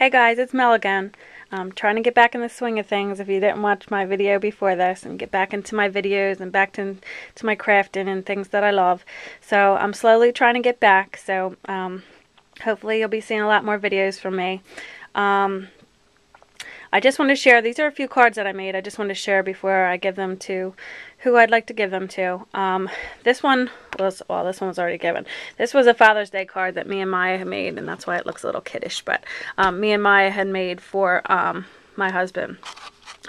Hey guys, it's Mel again. I'm trying to get back in the swing of things if you didn't watch my video before this, and get back into my videos and back to my crafting and things that I love. So I'm slowly trying to get back, so hopefully you'll be seeing a lot more videos from me. I just want to share, these are a few cards that I made. I just want to share before I give them to who I'd like to give them to. This one was, well, this one was already given. This was a Father's Day card that me and Maya had made, and that's why it looks a little kiddish, but me and Maya had made for my husband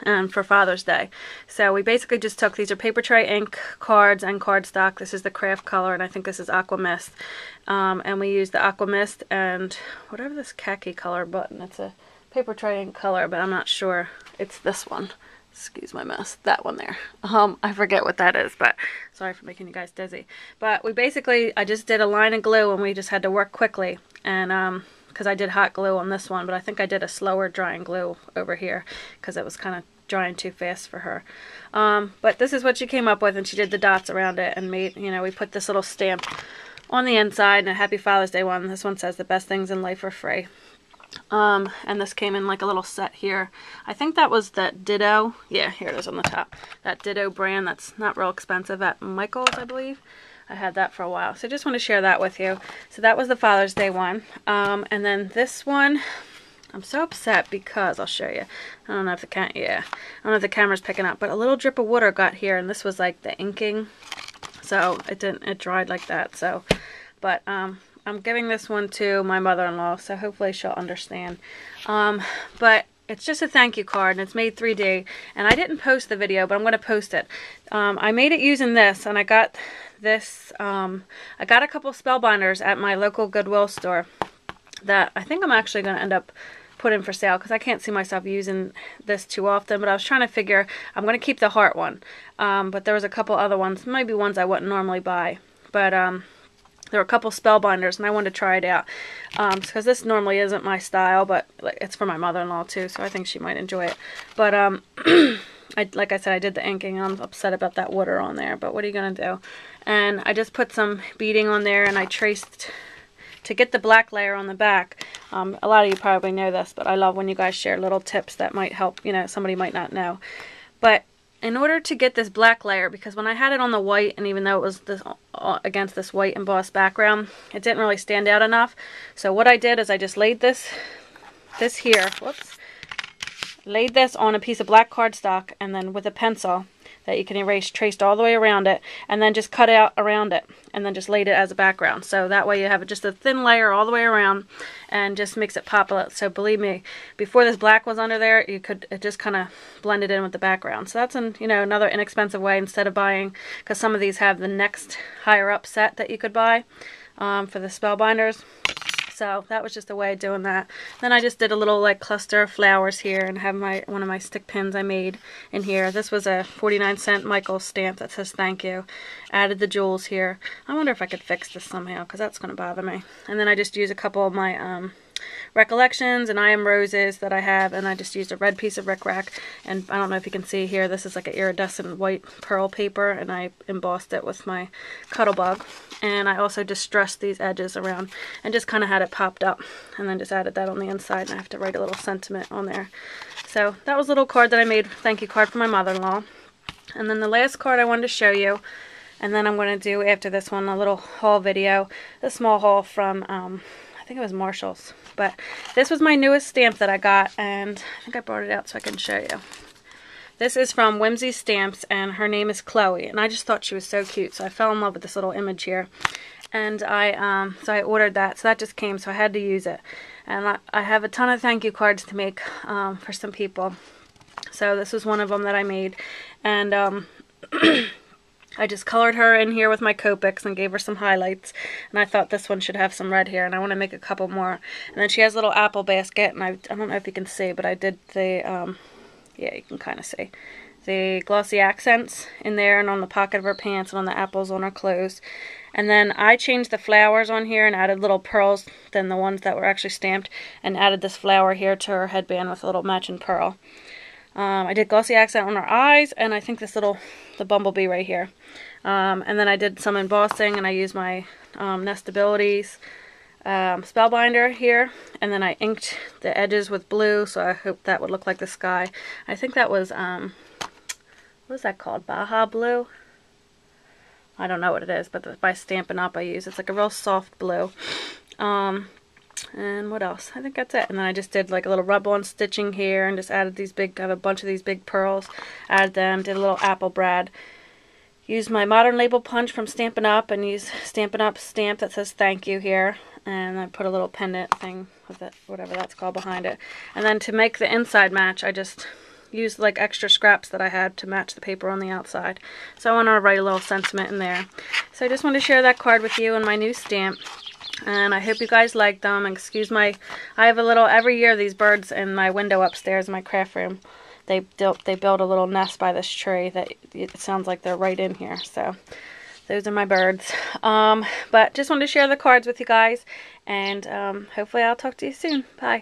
and for Father's Day. So we basically just took, these are paper tray ink cards and cardstock. This is the craft color, and I think this is Aqua Mist. And we used the Aqua Mist and whatever this khaki color button, it's a paper tray ink color, but I'm not sure. It's this one. Excuse my mess. That one there. I forget what that is, but sorry for making you guys dizzy. But we basically, I just did a line of glue, and we just had to work quickly. And because I did hot glue on this one, but I think I did a slower drying glue over here because it was kind of drying too fast for her. But this is what she came up with, and she did the dots around it and made, you know, we put this little stamp on the inside, and a Happy Father's Day one. This one says the best things in life are free. And this came in like a little set here. I think that was that Ditto. Yeah, here it is on the top. That Ditto brand that's not real expensive at Michael's, I believe. I had that for a while. So I just want to share that with you. So that was the Father's Day one. And then this one, I'm so upset because, I'll show you. I don't know if the I don't know if the camera's picking up, but a little drip of water got here, and this was like the inking. So it dried like that. So, but, I'm giving this one to my mother-in-law, so hopefully she'll understand. But it's just a thank you card, and it's made 3D. And I didn't post the video, but I'm going to post it. I made it using this, and I got this. I got a couple spellbinders at my local Goodwill store that I think I'm actually going to end up putting for sale because I can't see myself using this too often. But I was trying to figure, I'm going to keep the heart one. But there was a couple other ones, maybe ones I wouldn't normally buy. But there were a couple spellbinders, and I wanted to try it out because this normally isn't my style, but it's for my mother-in-law too, so I think she might enjoy it. But like I said, I did the inking. I'm upset about that water on there, but what are you gonna do? And I just put some beading on there, and I traced to get the black layer on the back. A lot of you probably know this, but I love when you guys share little tips that might help, you know, somebody might not know. But in order to get this black layer, because when I had it on the white, and even though it was this, against this white embossed background, it didn't really stand out enough. So what I did is I just laid this here, whoops, laid this on a piece of black cardstock, and then with a pencil that you can erase, traced all the way around it, and then just cut out around it, and then just laid it as a background. So that way you have just a thin layer all the way around, and just makes it pop out. So believe me, before this black was under there, it just kind of blended in with the background. So that's another inexpensive way, instead of buying, because some of these have the next higher up set that you could buy for the spellbinders. So that was just a way of doing that. Then I just did a little like cluster of flowers here, and have one of my stick pins I made in here. This was a 49-cent Michael's stamp that says thank you. Added the jewels here. I wonder if I could fix this somehow, because that's going to bother me. And then I just use a couple of my Recollections and I Am Roses that I have, and I just used a red piece of rickrack, and I don't know if you can see here, this is like an iridescent white pearl paper, and I embossed it with my Cuttlebug. And I also distressed these edges around and just kind of had it popped up, and then just added that on the inside, and I have to write a little sentiment on there. So that was a little card that I made, thank you card for my mother-in-law. And then the last card I wanted to show you, and then I'm going to do after this one a little haul video, a small haul from I think it was Marshall's. But this was my newest stamp that I got, and I think I brought it out so I can show you. This is from Whimsy Stamps, and her name is Chloe, and I just thought she was so cute, so I fell in love with this little image here. And I ordered that, so that just came, so I had to use it. And I have a ton of thank you cards to make for some people. So this was one of them that I made, and I just colored her in here with my Copics and gave her some highlights, and I thought this one should have some red here, and I want to make a couple more. And then she has a little apple basket, and I don't know if you can see, but I did the, yeah, you can kind of see, the glossy accents in there and on the pocket of her pants and on the apples on her clothes. And then I changed the flowers on here and added little pearls than the ones that were actually stamped, and added this flower here to her headband with a little matching pearl. I did glossy accent on her eyes, and I think the bumblebee right here. And then I did some embossing, and I used my Nestabilities spellbinder here, and then I inked the edges with blue, so I hope that would look like the sky. I think that was what is that called, Baja Blue? I don't know what it is, but by Stampin' Up! I use, it's like a real soft blue. And what else? I think that's it. And then I just did like a little rub-on stitching here, and just added these big, I have a bunch of these big pearls, added them, did a little apple brad. Used my Modern Label Punch from Stampin' Up! And used Stampin' Up! Stamp that says thank you here. And I put a little pendant thing with it, whatever that's called, behind it. And then to make the inside match, I just used like extra scraps that I had to match the paper on the outside. So I want to write a little sentiment in there. So I just wanted to share that card with you and my new stamp. And I hope you guys like them. Excuse my, I have a little, every year these birds in my window upstairs in my craft room, they build a little nest by this tree that it sounds like they're right in here. So those are my birds. But just wanted to share the cards with you guys, and hopefully I'll talk to you soon. Bye.